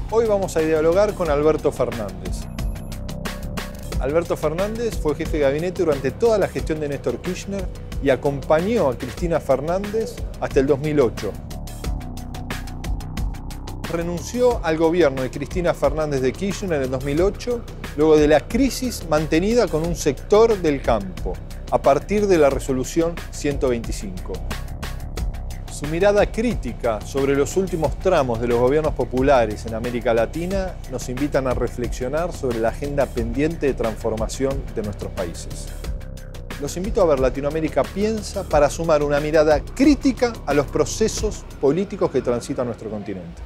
Hoy vamos a dialogar con Alberto Fernández. Alberto Fernández fue jefe de gabinete durante toda la gestión de Néstor Kirchner y acompañó a Cristina Fernández hasta el 2008. Renunció al gobierno de Cristina Fernández de Kirchner en el 2008, luego de la crisis mantenida con un sector del campo, a partir de la resolución 125. Su mirada crítica sobre los últimos tramos de los gobiernos populares en América Latina nos invitan a reflexionar sobre la agenda pendiente de transformación de nuestros países. Los invito a ver Latinoamérica Piensa para sumar una mirada crítica a los procesos políticos que transitan nuestro continente.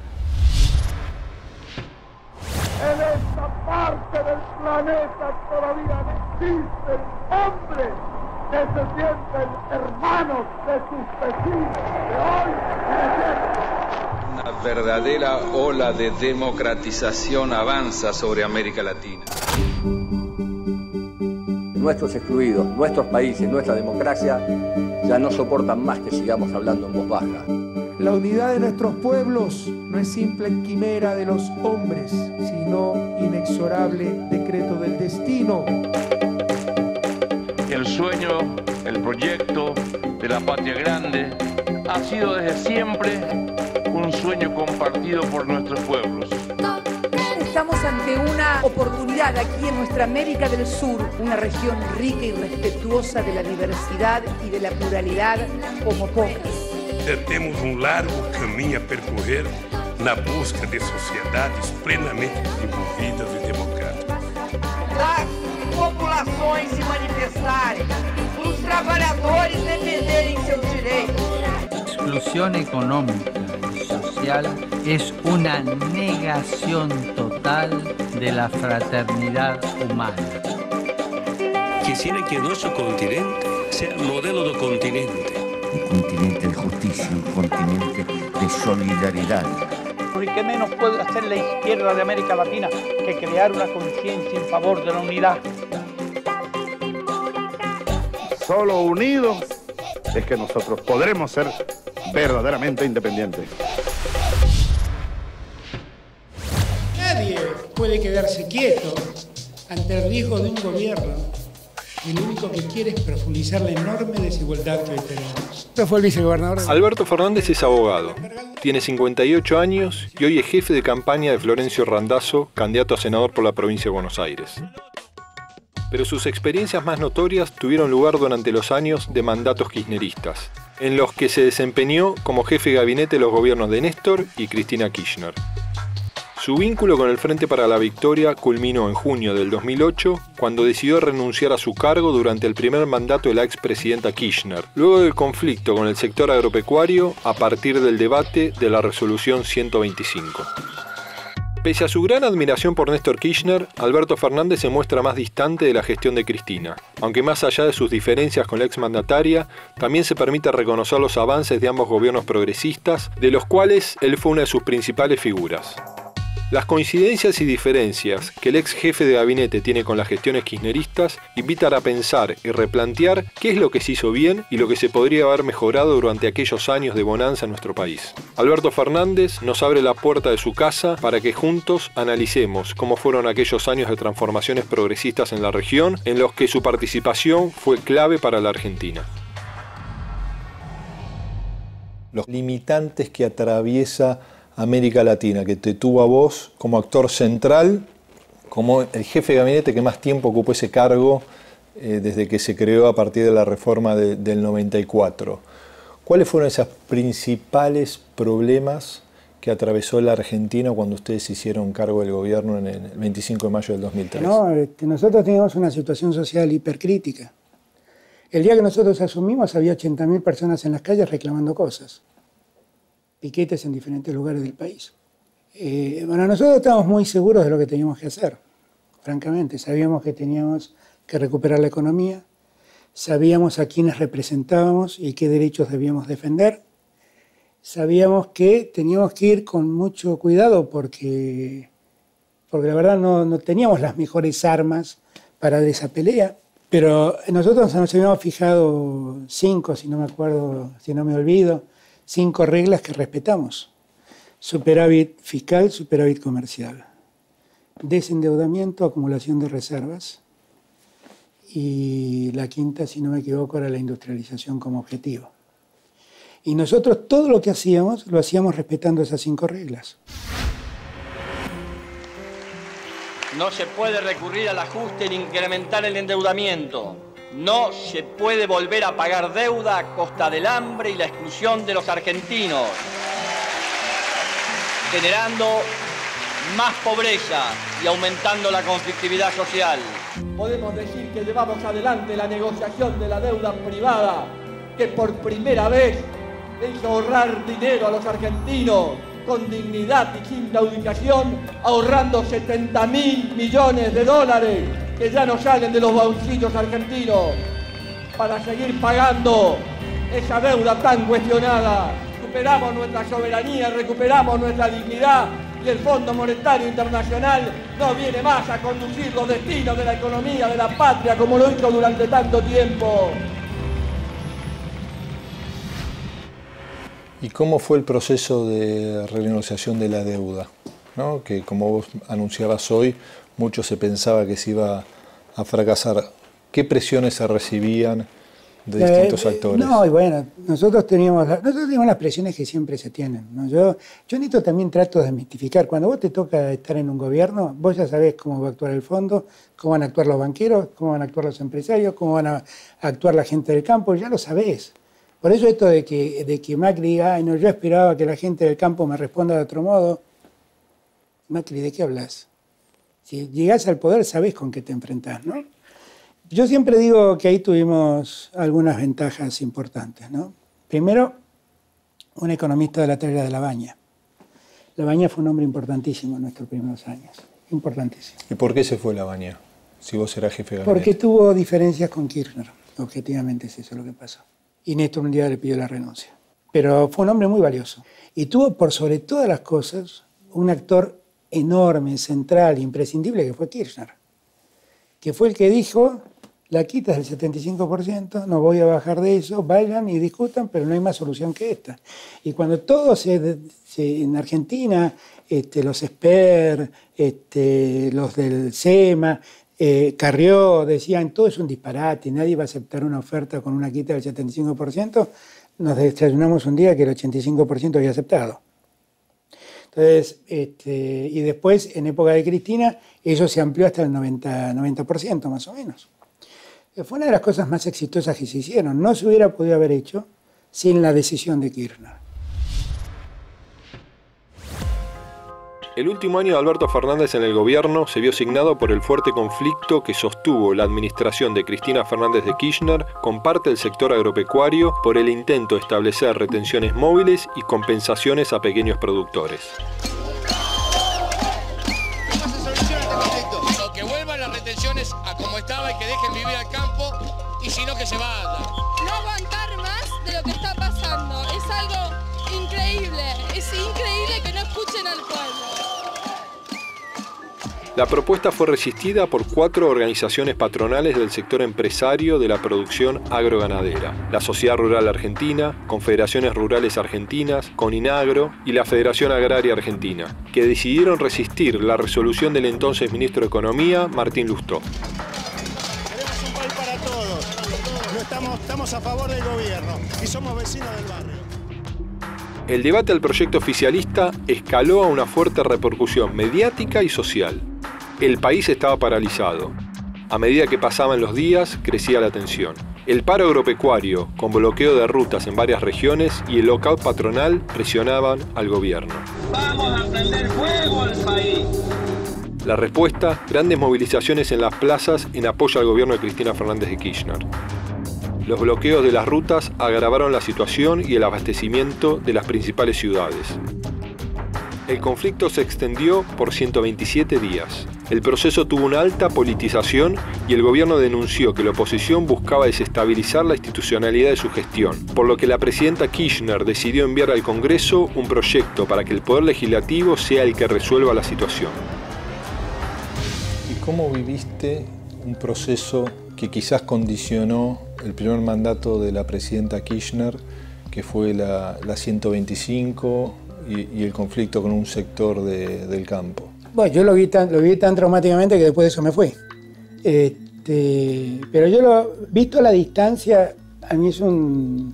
En esta parte del planeta todavía existe el hombre que se sienten hermanos de sus vecinos de hoy y de siempre. Una verdadera ola de democratización avanza sobre América Latina. Nuestros excluidos, nuestros países, nuestra democracia ya no soportan más que sigamos hablando en voz baja. La unidad de nuestros pueblos no es simple quimera de los hombres, sino inexorable decreto del destino. El sueño, el proyecto de la patria grande ha sido desde siempre un sueño compartido por nuestros pueblos. Estamos ante una oportunidad aquí en nuestra América del Sur, una región rica y respetuosa de la diversidad y de la pluralidad como pocas. Temos largo caminho a percorrer na busca de sociedades plenamente desenvolvidas e democráticas. As populações se manifestarem, os trabalhadores defenderem seus direitos. Exclusión económica y social es una negación total de la fraternidad humana. Quisiera que nuestro continente sea modelo de continente. Un continente de justicia, un continente de solidaridad. ¿Y qué menos puede hacer la izquierda de América Latina que crear una conciencia en favor de la unidad? Solo unidos es que nosotros podremos ser verdaderamente independientes. Nadie puede quedarse quieto ante el riesgo de un gobierno y lo único que quiere es profundizar la enorme desigualdad que hoy tenemos. Esto fue el vicegobernador. Alberto Fernández es abogado, tiene 58 años y hoy es jefe de campaña de Florencio Randazzo, candidato a senador por la provincia de Buenos Aires. Pero sus experiencias más notorias tuvieron lugar durante los años de mandatos kirchneristas, en los que se desempeñó como jefe de gabinete de los gobiernos de Néstor y Cristina Kirchner. Su vínculo con el Frente para la Victoria culminó en junio del 2008, cuando decidió renunciar a su cargo durante el primer mandato de la expresidenta Kirchner, luego del conflicto con el sector agropecuario a partir del debate de la resolución 125. Pese a su gran admiración por Néstor Kirchner, Alberto Fernández se muestra más distante de la gestión de Cristina, aunque más allá de sus diferencias con la exmandataria, también se permite reconocer los avances de ambos gobiernos progresistas, de los cuales él fue una de sus principales figuras. Las coincidencias y diferencias que el ex jefe de gabinete tiene con las gestiones kirchneristas invitan a pensar y replantear qué es lo que se hizo bien y lo que se podría haber mejorado durante aquellos años de bonanza en nuestro país. Alberto Fernández nos abre la puerta de su casa para que juntos analicemos cómo fueron aquellos años de transformaciones progresistas en la región en los que su participación fue clave para la Argentina. Los limitantes que atraviesa América Latina, que te tuvo a vos como actor central, como el jefe de gabinete que más tiempo ocupó ese cargo desde que se creó a partir de la reforma del 94. ¿Cuáles fueron esos principales problemas que atravesó la Argentina cuando ustedes hicieron cargo del gobierno en el 25 de mayo del 2003? No, nosotros teníamos una situación social hipercrítica. El día que nosotros asumimos había 80.000 personas en las calles reclamando cosas. Piquetes en diferentes lugares del país. Bueno, nosotros estábamos muy seguros de lo que teníamos que hacer, francamente. Sabíamos que teníamos que recuperar la economía, sabíamos a quiénes representábamos y qué derechos debíamos defender, sabíamos que teníamos que ir con mucho cuidado porque la verdad no teníamos las mejores armas para dar esa pelea, pero nosotros nos habíamos fijado 5, si no me olvido, 5 reglas que respetamos. superávit fiscal, superávit comercial, desendeudamiento, acumulación de reservas, y la quinta, si no me equivoco, era la industrialización como objetivo. Y nosotros todo lo que hacíamos, lo hacíamos respetando esas 5 reglas. No se puede recurrir al ajuste ni incrementar el endeudamiento. No se puede volver a pagar deuda a costa del hambre y la exclusión de los argentinos, generando más pobreza y aumentando la conflictividad social. Podemos decir que llevamos adelante la negociación de la deuda privada, que por primera vez hizo ahorrar dinero a los argentinos con dignidad y sin claudicación, ahorrando 70.000 millones de dólares que ya no salen de los bolsillos argentinos para seguir pagando esa deuda tan cuestionada. Recuperamos nuestra soberanía, recuperamos nuestra dignidad, y el Fondo Monetario Internacional no viene más a conducir los destinos de la economía de la patria como lo hizo durante tanto tiempo. ¿Y cómo fue el proceso de renegociación de la deuda? ¿No? Que como vos anunciabas hoy, mucho se pensaba que se iba a fracasar. ¿Qué presiones se recibían de distintos actores? No, y bueno, nosotros teníamos las presiones que siempre se tienen, ¿no? Yo en esto también trato de desmitificar. Cuando vos te toca estar en un gobierno, vos ya sabés cómo va a actuar el fondo, cómo van a actuar los banqueros, cómo van a actuar los empresarios, cómo van a actuar la gente del campo, ya lo sabés. Por eso esto de que Macri diga, ay, no, yo esperaba que la gente del campo me responda de otro modo. Macri, ¿de qué hablas? Si llegás al poder, sabés con qué te enfrentás, ¿no? Yo siempre digo que ahí tuvimos algunas ventajas importantes, ¿no? Primero, un economista de la talla de Labaña. Labaña fue un hombre importantísimo en nuestros primeros años, importantísimo. ¿Y por qué se fue Labaña, si vos eras jefe de gabinete? Porque tuvo diferencias con Kirchner, objetivamente es eso lo que pasó. Y Néstor un día le pidió la renuncia. Pero fue un hombre muy valioso. Y tuvo, por sobre todas las cosas, un actor enorme, central, imprescindible, que fue Kirchner. Que fue el que dijo, la quitas del 75%, no voy a bajar de eso, vayan y discutan, pero no hay más solución que esta. Y cuando todos en Argentina, los SPER, los del SEMA, Carrió, decían, todo es un disparate, nadie va a aceptar una oferta con una quita del 75%, nos desayunamos un día que el 85% había aceptado. Entonces, y después, en época de Cristina, eso se amplió hasta el 90% más o menos. Fue una de las cosas más exitosas que se hicieron. No se hubiera podido haber hecho sin la decisión de Kirchner. El último año de Alberto Fernández en el gobierno se vio signado por el fuerte conflicto que sostuvo la administración de Cristina Fernández de Kirchner con parte del sector agropecuario por el intento de establecer retenciones móviles y compensaciones a pequeños productores. ¿Cómo se soluciona este conflicto? O que vuelvan las retenciones a como estaba y que dejen vivir al campo, y si no, que se vayan. No aguantar más de lo que está pasando. Es algo increíble. Es increíble que no escuchen al pueblo. La propuesta fue resistida por 4 organizaciones patronales del sector empresario de la producción agroganadera: la Sociedad Rural Argentina, Confederaciones Rurales Argentinas, Coninagro y la Federación Agraria Argentina, que decidieron resistir la resolución del entonces ministro de Economía, Martín Lustó. Queremos un país para todos. Estamos a favor del gobierno y somos vecinos del barrio. El debate al proyecto oficialista escaló a una fuerte repercusión mediática y social. El país estaba paralizado. A medida que pasaban los días, crecía la tensión. El paro agropecuario, con bloqueo de rutas en varias regiones, y el lockout patronal presionaban al gobierno. ¡Vamos a prender fuego al país! La respuesta, grandes movilizaciones en las plazas en apoyo al gobierno de Cristina Fernández de Kirchner. Los bloqueos de las rutas agravaron la situación y el abastecimiento de las principales ciudades. El conflicto se extendió por 127 días. El proceso tuvo una alta politización y el gobierno denunció que la oposición buscaba desestabilizar la institucionalidad de su gestión, por lo que la presidenta Kirchner decidió enviar al Congreso un proyecto para que el Poder Legislativo sea el que resuelva la situación. ¿Y cómo viviste un proceso que quizás condicionó el primer mandato de la presidenta Kirchner, que fue la 125, y el conflicto con un sector del campo? Bueno, yo lo vi tan traumáticamente que después de eso me fui. Pero yo visto a la distancia, a mí es una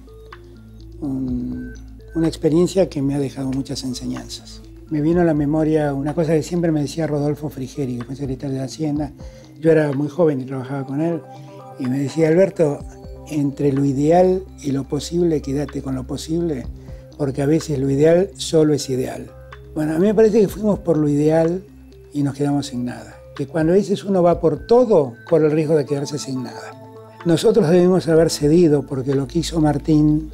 experiencia que me ha dejado muchas enseñanzas. Me vino a la memoria una cosa que siempre me decía Rodolfo Frigeri, que fue secretario de Hacienda. Yo era muy joven y trabajaba con él. Y me decía, Alberto, entre lo ideal y lo posible, quédate con lo posible, porque a veces lo ideal solo es ideal. Bueno, a mí me parece que fuimos por lo ideal y nos quedamos sin nada. Que cuando a veces uno va por todo, corre el riesgo de quedarse sin nada. Nosotros debimos haber cedido porque lo que hizo Martín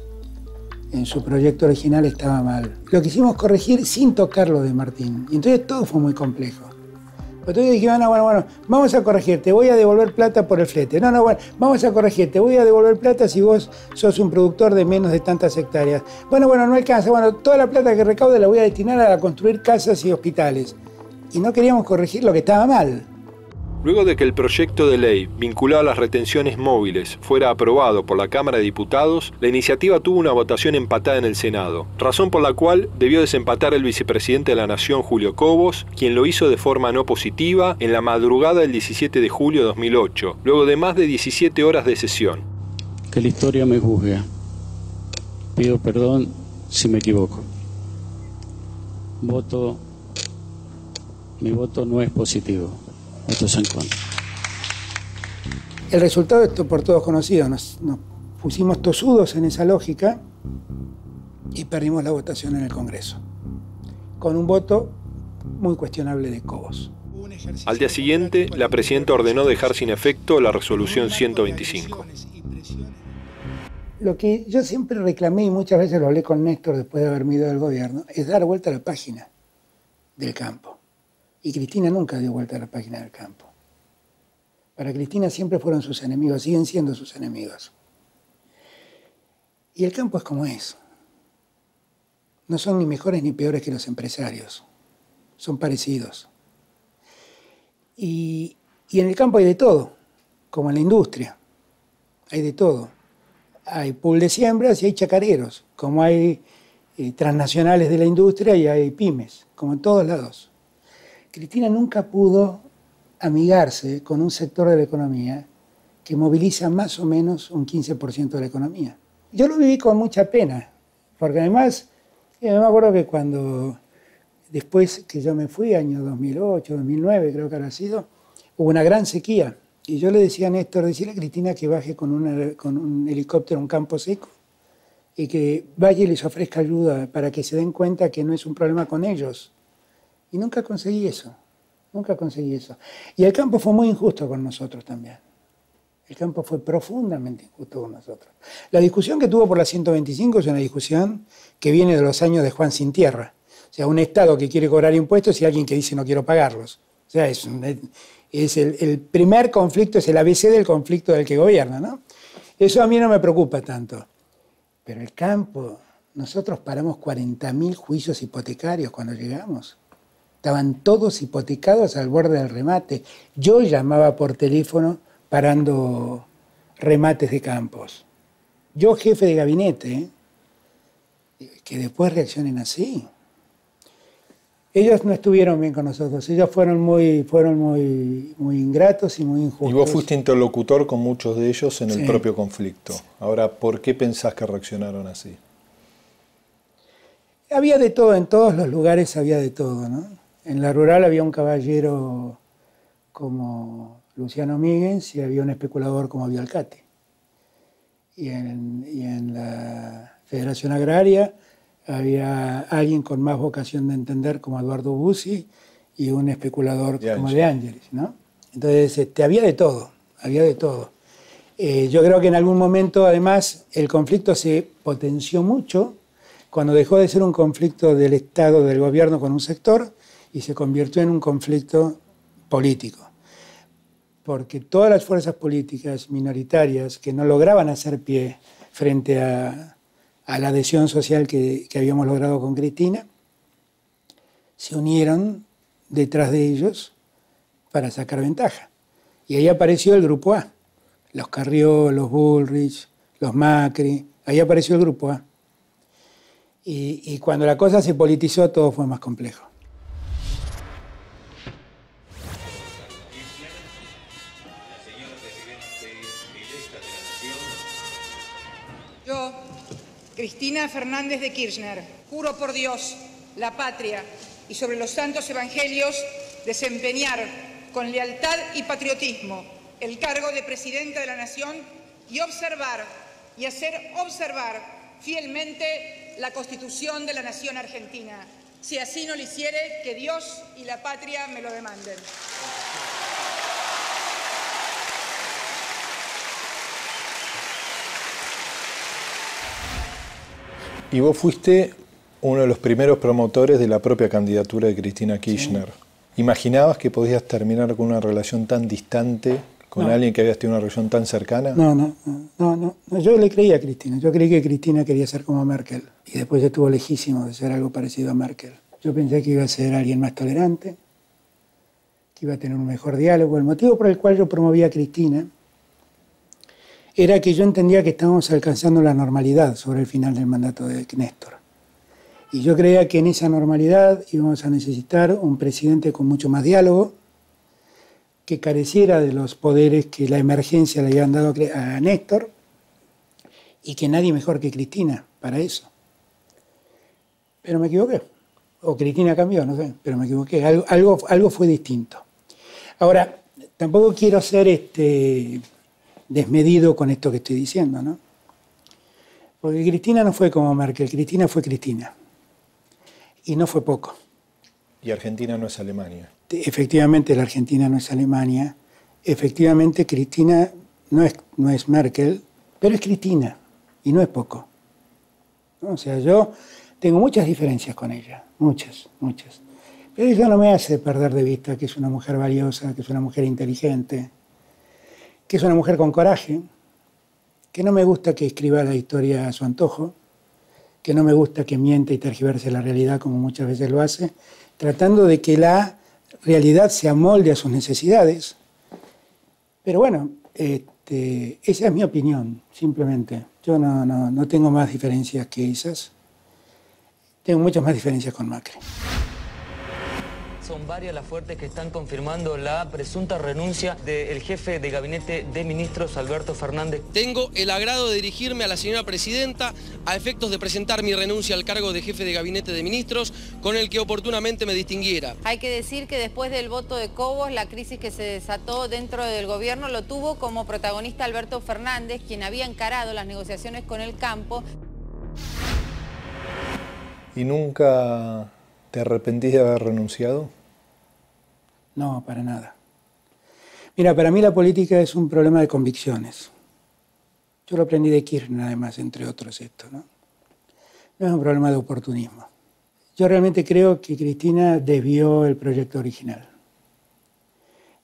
en su proyecto original estaba mal. Lo quisimos corregir sin tocar lo de Martín. Y entonces todo fue muy complejo. Entonces dijimos, bueno, vamos a corregir, te voy a devolver plata por el flete. No, bueno, vamos a corregir, te voy a devolver plata si vos sos un productor de menos de tantas hectáreas. Bueno, no alcanza. Bueno, toda la plata que recaude la voy a destinar a construir casas y hospitales. Y no queríamos corregir lo que estaba mal. Luego de que el proyecto de ley vinculado a las retenciones móviles fuera aprobado por la Cámara de Diputados, la iniciativa tuvo una votación empatada en el Senado, razón por la cual debió desempatar el vicepresidente de la Nación, Julio Cobos, quien lo hizo de forma no positiva en la madrugada del 17 de julio de 2008, luego de más de 17 horas de sesión. Que la historia me juzgue. Pido perdón si me equivoco. Mi voto no es positivo. Votos en contra. El resultado es por todos conocido. Nos pusimos tosudos en esa lógica y perdimos la votación en el Congreso, con un voto muy cuestionable de Cobos. Al día siguiente, la presidenta ordenó dejar sin efecto la resolución 125. Lo que yo siempre reclamé, y muchas veces lo hablé con Néstor después de haberme ido del gobierno, es dar vuelta a la página del campo. Y Cristina nunca dio vuelta a la página del campo. Para Cristina siempre fueron sus enemigos, siguen siendo sus enemigos. Y el campo es como es. No son ni mejores ni peores que los empresarios. Son parecidos. Y en el campo hay de todo, como en la industria. Hay de todo. Hay pool de siembras y hay chacareros, como hay transnacionales de la industria y hay pymes, como en todos lados. Cristina nunca pudo amigarse con un sector de la economía que moviliza más o menos un 15% de la economía. Yo lo viví con mucha pena, porque además, me acuerdo que después que yo me fui, año 2008, 2009, creo que habrá sido, hubo una gran sequía. Y yo le decía a Néstor, decirle a Cristina que baje con un helicóptero a un campo seco y que vaya y les ofrezca ayuda para que se den cuenta que no es un problema con ellos. Y nunca conseguí eso. Y el campo fue muy injusto con nosotros también. El campo fue profundamente injusto con nosotros. La discusión que tuvo por la 125 es una discusión que viene de los años de Juan Sin Tierra. O sea, un Estado que quiere cobrar impuestos y alguien que dice no quiero pagarlos. O sea, es el primer conflicto, es el ABC del conflicto del que gobierna, ¿no? Eso a mí no me preocupa tanto. Pero el campo, nosotros paramos 40.000 juicios hipotecarios cuando llegamos. Estaban todos hipotecados al borde del remate. Yo llamaba por teléfono parando remates de campos. Yo, jefe de gabinete, que después reaccionen así. Ellos no estuvieron bien con nosotros. Ellos fueron muy ingratos y muy injustos. Y vos fuiste interlocutor con muchos de ellos en el propio conflicto. Ahora, ¿por qué pensás que reaccionaron así? Había de todo, en todos los lugares había de todo, ¿no? En la rural había un caballero como Luciano Míguez y había un especulador como Vialcate. Y en la Federación Agraria había alguien con más vocación de entender como Eduardo Bussi y un especulador como De Ángelis, ¿no? Entonces había de todo, Yo creo que en algún momento, además, el conflicto se potenció mucho cuando dejó de ser un conflicto del Estado, del gobierno con un sector, y se convirtió en un conflicto político. Porque todas las fuerzas políticas minoritarias que no lograban hacer pie frente a la adhesión social que habíamos logrado con Cristina, se unieron detrás de ellos para sacar ventaja. Y ahí apareció el Grupo A. Los Carrió, los Bullrich, los Macri, ahí apareció el Grupo A. Y cuando la cosa se politizó, todo fue más complejo. Yo, Cristina Fernández de Kirchner, juro por Dios, la patria y sobre los santos evangelios desempeñar con lealtad y patriotismo el cargo de Presidenta de la Nación y observar y hacer observar fielmente la Constitución de la Nación Argentina. Si así no lo hiciere, que Dios y la patria me lo demanden. Y vos fuiste uno de los primeros promotores de la propia candidatura de Cristina Kirchner. Sí. ¿Imaginabas que podías terminar con una relación tan distante con alguien que habías tenido una relación tan cercana? No. Yo le creía a Cristina. Yo creí que Cristina quería ser como Merkel. Y después estuvo lejísimo de ser algo parecido a Merkel. Yo pensé que iba a ser alguien más tolerante, que iba a tener un mejor diálogo. El motivo por el cual yo promovía a Cristina era que yo entendía que estábamos alcanzando la normalidad sobre el final del mandato de Néstor. Y yo creía que en esa normalidad íbamos a necesitar un presidente con mucho más diálogo, que careciera de los poderes que la emergencia le habían dado a Néstor, y que nadie mejor que Cristina para eso. Pero me equivoqué. O Cristina cambió, no sé, pero me equivoqué. Algo fue distinto. Ahora, tampoco quiero ser desmedido con esto que estoy diciendo, ¿no? Porque Cristina no fue como Merkel, Cristina fue Cristina. Y no fue poco. Y Argentina no es Alemania. Efectivamente, la Argentina no es Alemania. Efectivamente, Cristina no es Merkel, pero es Cristina. Y no es poco. ¿No? O sea, yo tengo muchas diferencias con ella. Muchas. Pero eso no me hace perder de vista que es una mujer valiosa, que es una mujer inteligente, que es una mujer con coraje, que no me gusta que escriba la historia a su antojo, que no me gusta que mienta y tergiverse la realidad como muchas veces lo hace, tratando de que la realidad se amolde a sus necesidades. Pero bueno, esa es mi opinión, simplemente. Yo no tengo más diferencias que esas. Tengo muchas más diferencias con Macri. Son varias las fuertes que están confirmando la presunta renuncia del jefe de gabinete de ministros, Alberto Fernández. Tengo el agrado de dirigirme a la señora presidenta a efectos de presentar mi renuncia al cargo de jefe de gabinete de ministros, con el que oportunamente me distinguiera. Hay que decir que después del voto de Cobos, la crisis que se desató dentro del gobierno lo tuvo como protagonista Alberto Fernández, quien había encarado las negociaciones con el campo. ¿Y nunca te arrepentís de haber renunciado? No, para nada. Mira, para mí la política es un problema de convicciones. Yo lo aprendí de Kirchner, además, entre otros esto, ¿no? No es un problema de oportunismo. Yo realmente creo que Cristina desvió el proyecto original.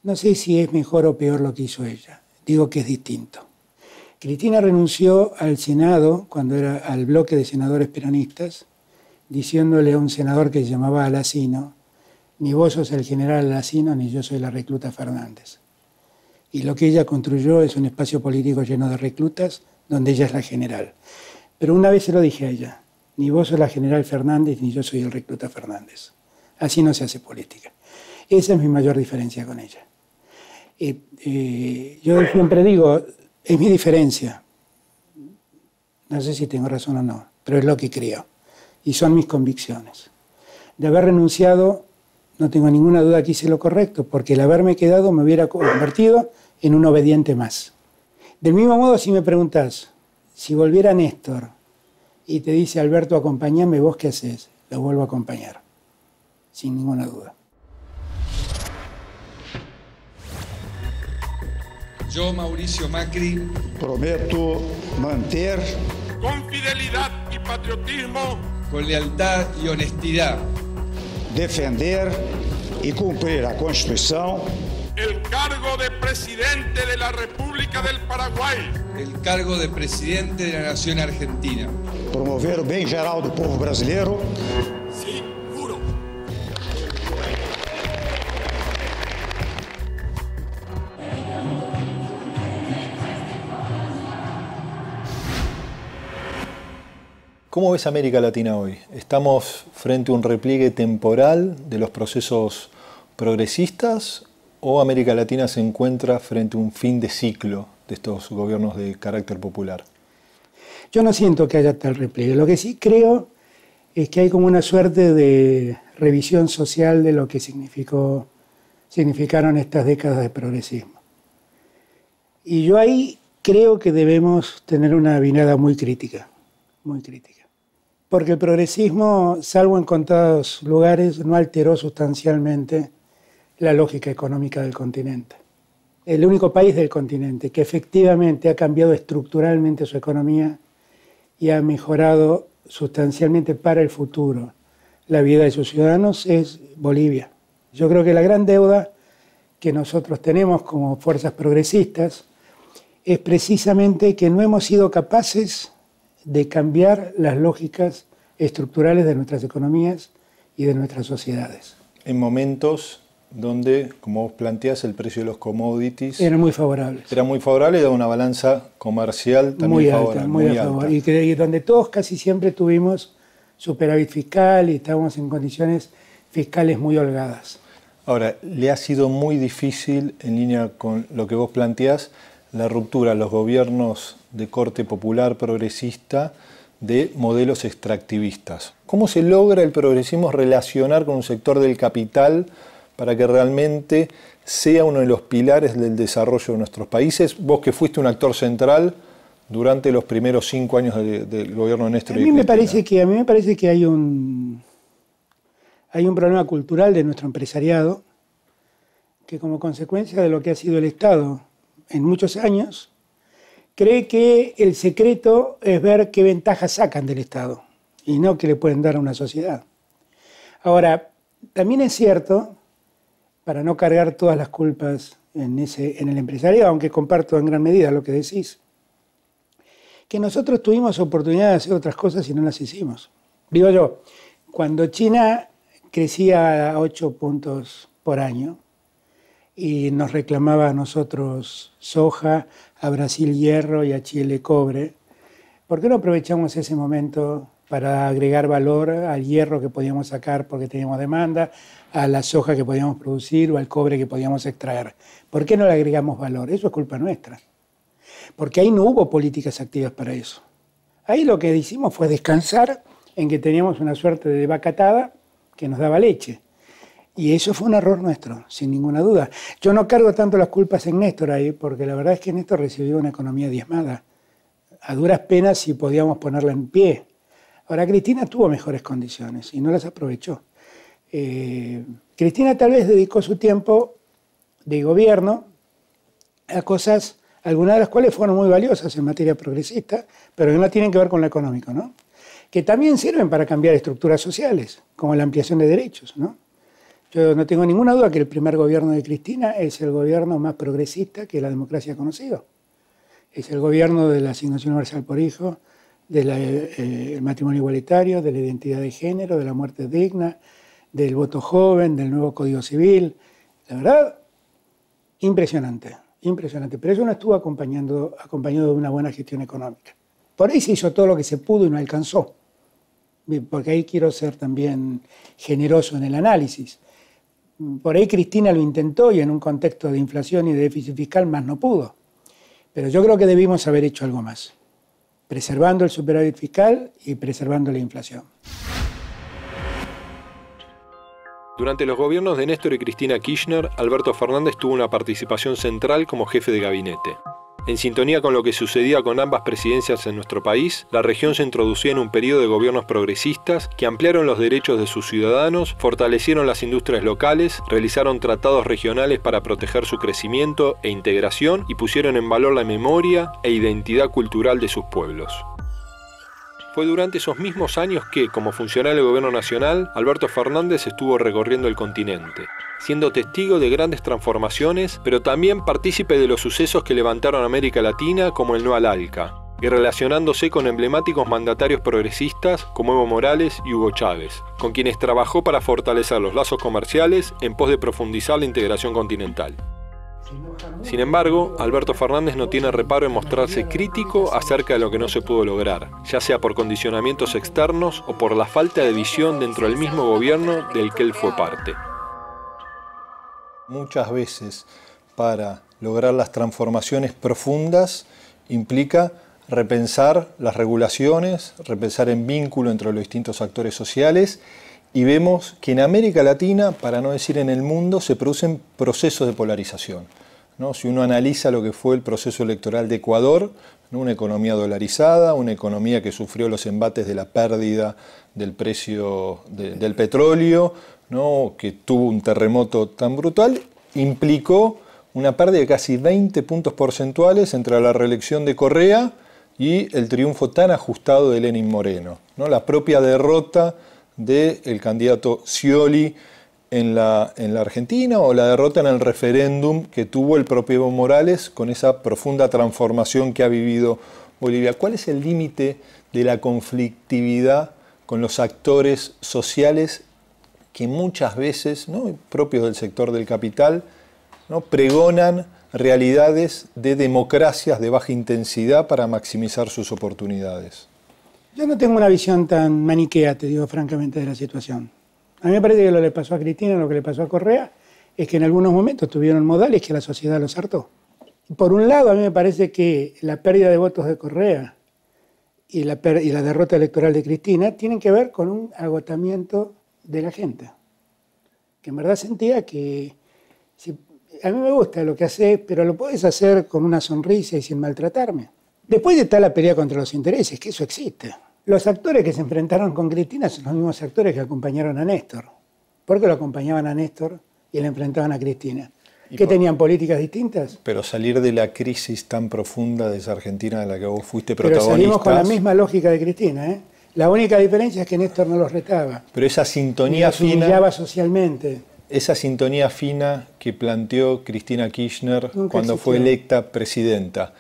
No sé si es mejor o peor lo que hizo ella. Digo que es distinto. Cristina renunció al Senado, cuando era al bloque de senadores peronistas, diciéndole a un senador que se llamaba Alacino: ni vos sos el general Alacino, ni yo soy la recluta Fernández. Y lo que ella construyó es un espacio político lleno de reclutas, donde ella es la general. Pero una vez se lo dije a ella: ni vos sos la general Fernández, ni yo soy el recluta Fernández. Así no se hace política. Esa es mi mayor diferencia con ella. Yo siempre digo, es mi diferencia. No sé si tengo razón o no, pero es lo que creo. Y son mis convicciones. De haber renunciado, no tengo ninguna duda que hice lo correcto, porque el haberme quedado me hubiera convertido en un obediente más. Del mismo modo, si me preguntás, si volviera Néstor y te dice: Alberto, acompáñame, ¿vos qué haces? Lo vuelvo a acompañar, sin ninguna duda. Yo, Mauricio Macri, prometo manter con fidelidad y patriotismo, con lealtad y honestidad, defender y cumplir la Constitución, el cargo de presidente de la República del Paraguay, el cargo de presidente de la Nación Argentina, promover o bem geral do povo brasileiro. Sí, juro. ¿Cómo ves América Latina hoy? ¿Estamos frente a un repliegue temporal de los procesos progresistas o América Latina se encuentra frente a un fin de ciclo de estos gobiernos de carácter popular? Yo no siento que haya tal repliegue. Lo que sí creo es que hay como una suerte de revisión social de lo que significaron estas décadas de progresismo. Y yo ahí creo que debemos tener una mirada muy crítica, porque el progresismo, salvo en contados lugares, no alteró sustancialmente la lógica económica del continente. El único país del continente que efectivamente ha cambiado estructuralmente su economía y ha mejorado sustancialmente para el futuro la vida de sus ciudadanos es Bolivia. Yo creo que la gran deuda que nosotros tenemos como fuerzas progresistas es precisamente que no hemos sido capaces de cambiar las lógicas estructurales de nuestras economías y de nuestras sociedades. En momentos donde, como vos planteás, el precio de los commodities eran muy favorables. Era muy favorable y daba una balanza comercial también muy favorable. Alta, muy a favor. Y donde todos casi siempre tuvimos superávit fiscal y estábamos en condiciones fiscales muy holgadas. Ahora, le ha sido muy difícil, en línea con lo que vos planteás, la ruptura a los gobiernos de corte popular progresista de modelos extractivistas. ¿Cómo se logra el progresismo relacionar con un sector del capital para que realmente sea uno de los pilares del desarrollo de nuestros países? Vos que fuiste un actor central durante los primeros 5 años del gobierno de Néstor y Cristina. A mí me parece que hay un problema cultural de nuestro empresariado que, como consecuencia de lo que ha sido el Estado en muchos años, cree que el secreto es ver qué ventajas sacan del Estado y no qué le pueden dar a una sociedad. Ahora, también es cierto, para no cargar todas las culpas en el empresariado, aunque comparto en gran medida lo que decís, que nosotros tuvimos oportunidad de hacer otras cosas y no las hicimos. Digo yo, cuando China crecía a 8 puntos por año y nos reclamaba a nosotros soja, a Brasil hierro y a Chile cobre, ¿por qué no aprovechamos ese momento para agregar valor al hierro que podíamos sacar porque teníamos demanda, a la soja que podíamos producir o al cobre que podíamos extraer? ¿Por qué no le agregamos valor? Eso es culpa nuestra. Porque ahí no hubo políticas activas para eso. Ahí lo que hicimos fue descansar en que teníamos una suerte de vaca atada que nos daba leche. Y eso fue un error nuestro, sin ninguna duda. Yo no cargo tanto las culpas en Néstor ahí, porque la verdad es que Néstor recibió una economía diezmada. A duras penas si podíamos ponerla en pie. Ahora, Cristina tuvo mejores condiciones y no las aprovechó. Cristina tal vez dedicó su tiempo de gobierno a cosas, algunas de las cuales fueron muy valiosas en materia progresista, pero que no tienen que ver con lo económico, ¿no? Que también sirven para cambiar estructuras sociales, como la ampliación de derechos, ¿no? Yo no tengo ninguna duda que el primer gobierno de Cristina es el gobierno más progresista que la democracia ha conocido. Es el gobierno de la asignación universal por hijo, del matrimonio igualitario, de la identidad de género, de la muerte digna, del voto joven, del nuevo Código Civil. La verdad, impresionante, impresionante. Pero eso no estuvo acompañado de una buena gestión económica. Por ahí se hizo todo lo que se pudo y no alcanzó. Porque ahí quiero ser también generoso en el análisis. Por ahí Cristina lo intentó y en un contexto de inflación y de déficit fiscal más no pudo. Pero yo creo que debimos haber hecho algo más, preservando el superávit fiscal y preservando la inflación. Durante los gobiernos de Néstor y Cristina Kirchner, Alberto Fernández tuvo una participación central como jefe de gabinete. En sintonía con lo que sucedía con ambas presidencias en nuestro país, la región se introducía en un periodo de gobiernos progresistas que ampliaron los derechos de sus ciudadanos, fortalecieron las industrias locales, realizaron tratados regionales para proteger su crecimiento e integración y pusieron en valor la memoria e identidad cultural de sus pueblos. Fue durante esos mismos años que, como funcionario del gobierno nacional, Alberto Fernández estuvo recorriendo el continente, siendo testigo de grandes transformaciones, pero también partícipe de los sucesos que levantaron a América Latina como el No al ALCA, y relacionándose con emblemáticos mandatarios progresistas como Evo Morales y Hugo Chávez, con quienes trabajó para fortalecer los lazos comerciales en pos de profundizar la integración continental. Sin embargo, Alberto Fernández no tiene reparo en mostrarse crítico acerca de lo que no se pudo lograr, ya sea por condicionamientos externos o por la falta de visión dentro del mismo gobierno del que él fue parte. Muchas veces, para lograr las transformaciones profundas, implica repensar las regulaciones, repensar el vínculo entre los distintos actores sociales, y vemos que en América Latina, para no decir en el mundo, se producen procesos de polarización, ¿no? Si uno analiza lo que fue el proceso electoral de Ecuador, ¿no? Una economía dolarizada, una economía que sufrió los embates de la pérdida del precio del petróleo, ¿no? Que tuvo un terremoto tan brutal, implicó una pérdida de casi 20 puntos porcentuales entre la reelección de Correa y el triunfo tan ajustado de Lenín Moreno, ¿no? La propia derrota del candidato Scioli en la Argentina, o la derrota en el referéndum que tuvo el propio Evo Morales con esa profunda transformación que ha vivido Bolivia. ¿Cuál es el límite de la conflictividad con los actores sociales que muchas veces, ¿no?, propios del sector del capital, ¿no?, pregonan realidades de democracias de baja intensidad para maximizar sus oportunidades? Yo no tengo una visión tan maniquea, te digo francamente, de la situación. A mí me parece que lo que le pasó a Cristina, lo que le pasó a Correa, es que en algunos momentos tuvieron modales que la sociedad los hartó. Por un lado, a mí me parece que la pérdida de votos de Correa y la derrota electoral de Cristina tienen que ver con un agotamiento de la gente, que en verdad sentía que a mí me gusta lo que haces, pero lo puedes hacer con una sonrisa y sin maltratarme. Después está la pelea contra los intereses, que eso existe. Los actores que se enfrentaron con Cristina son los mismos actores que acompañaron a Néstor. ¿Por qué lo acompañaban a Néstor y le enfrentaban a Cristina? ¿Qué tenían políticas distintas? Pero salir de la crisis tan profunda de esa Argentina de la que vos fuiste protagonista. Pero salimos con la misma lógica de Cristina, ¿eh? La única diferencia es que Néstor no los retaba. Pero esa sintonía fina, humillaba socialmente. Esa sintonía fina que planteó Cristina Kirchner cuando fue electa presidenta,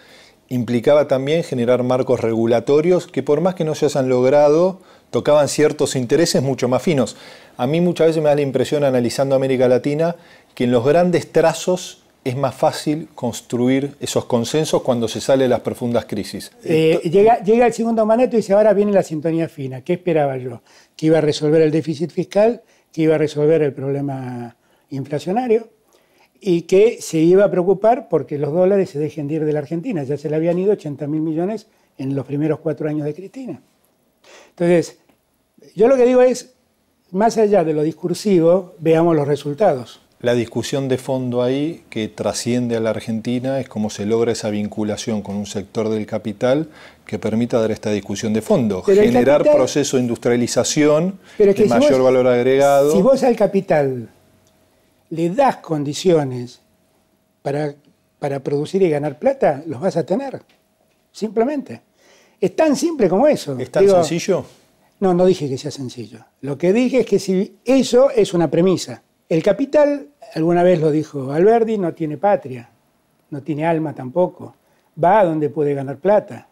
implicaba también generar marcos regulatorios que, por más que no se hayan logrado, tocaban ciertos intereses mucho más finos. A mí muchas veces me da la impresión, analizando América Latina, que en los grandes trazos es más fácil construir esos consensos cuando se sale de las profundas crisis. Llega el segundo mandato y dice, ahora viene la sintonía fina. ¿Qué esperaba yo? Que iba a resolver el déficit fiscal, que iba a resolver el problema inflacionario y que se iba a preocupar porque los dólares se dejen de ir de la Argentina. Ya se le habían ido 80.000 millones en los primeros 4 años de Cristina. Entonces, yo lo que digo es, más allá de lo discursivo, veamos los resultados. La discusión de fondo ahí, que trasciende a la Argentina, es cómo se logra esa vinculación con un sector del capital que permita dar esta discusión de fondo. Pero generar proceso de industrialización de mayor valor agregado. Si vos al capital le das condiciones para producir y ganar plata, los vas a tener. Simplemente. Es tan simple como eso. ¿Es tan sencillo? No, no dije que sea sencillo. Lo que dije es que si eso es una premisa. El capital, alguna vez lo dijo Alberdi, no tiene patria, no tiene alma tampoco. Va a donde puede ganar plata.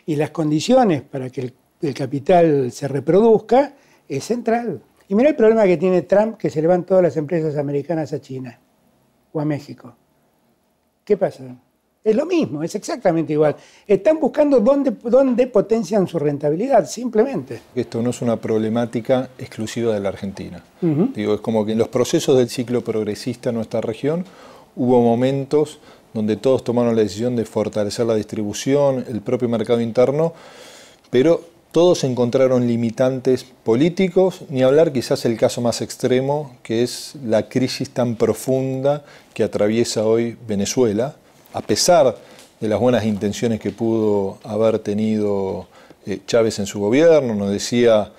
Y las condiciones para que el capital se reproduzca es central. Y mira el problema que tiene Trump, que se le van todas las empresas americanas a China o a México. ¿Qué pasa? Es lo mismo, es exactamente igual. Están buscando dónde potencian su rentabilidad, simplemente. Esto no es una problemática exclusiva de la Argentina. Digo, es como que en los procesos del ciclo progresista en nuestra región hubo momentos donde todos tomaron la decisión de fortalecer la distribución, el propio mercado interno, pero todos encontraron limitantes políticos, ni hablar quizás el caso más extremo, que es la crisis tan profunda que atraviesa hoy Venezuela, a pesar de las buenas intenciones que pudo haber tenido Chávez en su gobierno. Nos decía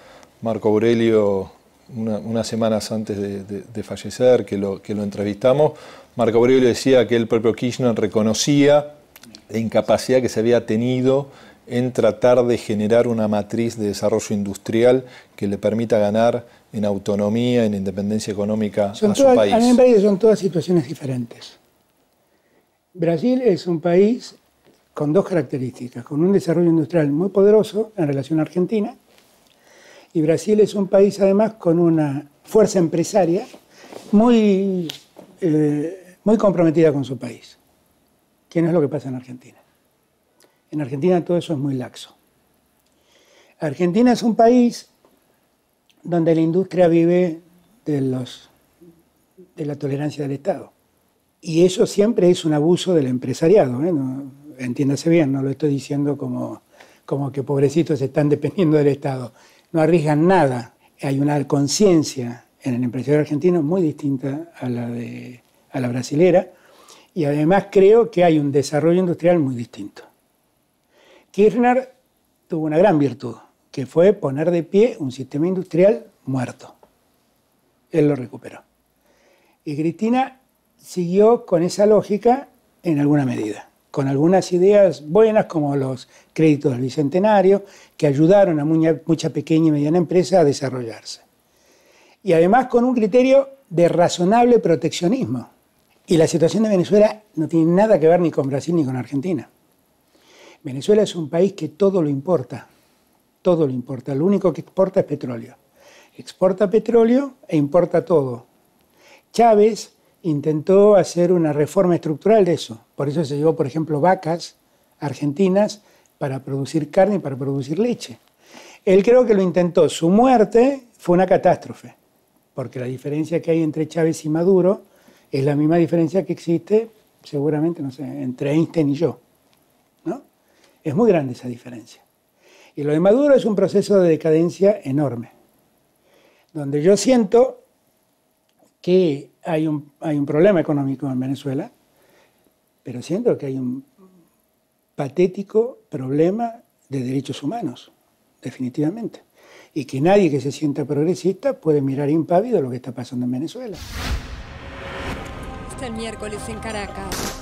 Marco Aurelio unas semanas antes de fallecer, que lo entrevistamos, Marco Aurelio decía que el propio Kirchner reconocía la incapacidad que se había tenido en tratar de generar una matriz de desarrollo industrial que le permita ganar en autonomía, en independencia económica a su país. A mí me parece que son todas situaciones diferentes. Brasil es un país con 2 características, con un desarrollo industrial muy poderoso en relación a Argentina, y Brasil es un país además con una fuerza empresaria muy muy comprometida con su país, que no es lo que pasa en Argentina. En Argentina todo eso es muy laxo. Argentina es un país donde la industria vive de la tolerancia del Estado. Y eso siempre es un abuso del empresariado, ¿eh? No, entiéndase bien, no lo estoy diciendo como que pobrecitos están dependiendo del Estado. No arriesgan nada. Hay una conciencia en el empresario argentino muy distinta a la brasilera, y además creo que hay un desarrollo industrial muy distinto. Kirchner tuvo una gran virtud, que fue poner de pie un sistema industrial muerto. Él lo recuperó. Y Cristina siguió con esa lógica en alguna medida, con algunas ideas buenas como los créditos del Bicentenario, que ayudaron a mucha pequeña y mediana empresa a desarrollarse. Y además con un criterio de razonable proteccionismo. Y la situación de Venezuela no tiene nada que ver ni con Brasil ni con Argentina. Venezuela es un país que todo lo importa, todo lo importa. Lo único que exporta es petróleo. Exporta petróleo e importa todo. Chávez intentó hacer una reforma estructural de eso. Por eso se llevó, por ejemplo, vacas argentinas para producir carne y para producir leche. Él creo que lo intentó. Su muerte fue una catástrofe, porque la diferencia que hay entre Chávez y Maduro es la misma diferencia que existe, seguramente, no sé, entre Einstein y yo, ¿no? Es muy grande esa diferencia. Y lo de Maduro es un proceso de decadencia enorme, donde yo siento que hay un problema económico en Venezuela, pero siento que hay un patético problema de derechos humanos, definitivamente. Y que nadie que se sienta progresista puede mirar impávido lo que está pasando en Venezuela. El miércoles en Caracas.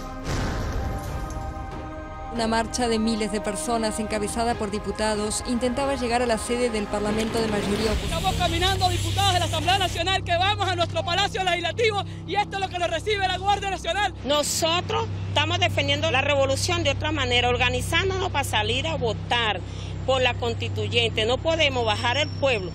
Una marcha de miles de personas encabezada por diputados intentaba llegar a la sede del Parlamento de mayoría opositora. Estamos caminando, diputados de la Asamblea Nacional, que vamos a nuestro Palacio Legislativo y esto es lo que nos recibe la Guardia Nacional. Nosotros estamos defendiendo la revolución de otra manera, organizándonos para salir a votar por la constituyente. No podemos bajar el pueblo.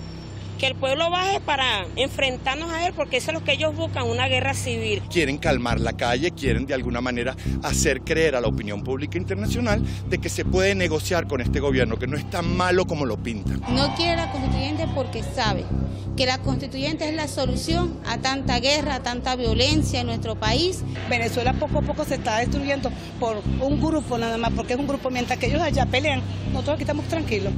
Que el pueblo baje para enfrentarnos a él, porque eso es lo que ellos buscan, una guerra civil. Quieren calmar la calle, quieren de alguna manera hacer creer a la opinión pública internacional de que se puede negociar con este gobierno, que no es tan malo como lo pintan. No quiere la constituyente porque sabe que la constituyente es la solución a tanta guerra, a tanta violencia en nuestro país. Venezuela poco a poco se está destruyendo por un grupo nada más, porque es un grupo, mientras que ellos allá pelean, nosotros aquí estamos tranquilos.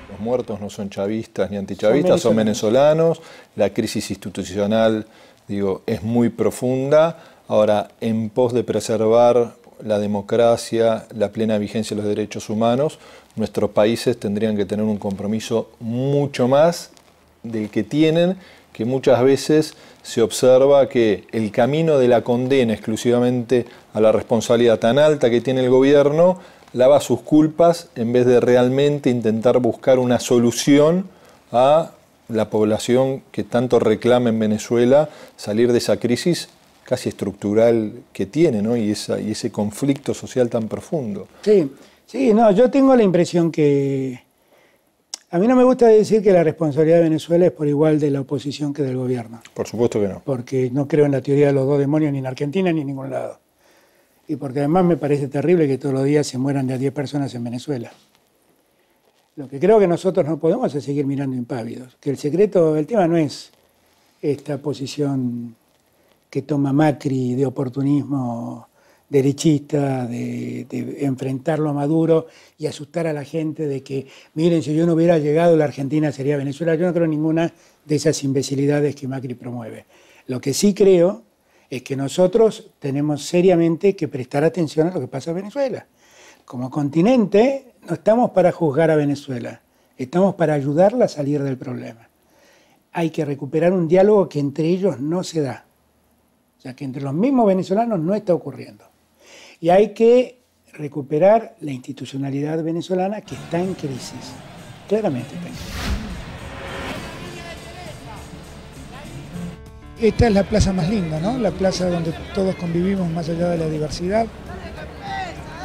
Los muertos no son chavistas ni antichavistas, son venezolanos. La crisis institucional, digo, es muy profunda. Ahora, en pos de preservar la democracia, la plena vigencia de los derechos humanos, nuestros países tendrían que tener un compromiso mucho más del que tienen, que muchas veces se observa que el camino de la condena exclusivamente a la responsabilidad tan alta que tiene el gobierno lava sus culpas en vez de realmente intentar buscar una solución a la población que tanto reclama en Venezuela salir de esa crisis casi estructural que tiene, ¿no? y ese conflicto social tan profundo. Sí, no, yo tengo la impresión que... A mí no me gusta decir que la responsabilidad de Venezuela es por igual de la oposición que del gobierno. Por supuesto que no. Porque no creo en la teoría de los dos demonios ni en Argentina ni en ningún lado. Y porque además me parece terrible que todos los días se mueran de a 10 personas en Venezuela. Lo que creo que nosotros no podemos es seguir mirando impávidos. Que el tema no es esta posición que toma Macri de oportunismo derechista, de enfrentarlo a Maduro y asustar a la gente de que, miren, si yo no hubiera llegado, la Argentina sería Venezuela. Yo no creo en ninguna de esas imbecilidades que Macri promueve. Lo que sí creo es que nosotros tenemos seriamente que prestar atención a lo que pasa en Venezuela. Como continente, no estamos para juzgar a Venezuela, estamos para ayudarla a salir del problema. Hay que recuperar un diálogo que entre ellos no se da. O sea, que entre los mismos venezolanos no está ocurriendo. Y hay que recuperar la institucionalidad venezolana que está en crisis. Claramente está en crisis. Esta es la plaza más linda, ¿no? La plaza donde todos convivimos más allá de la diversidad.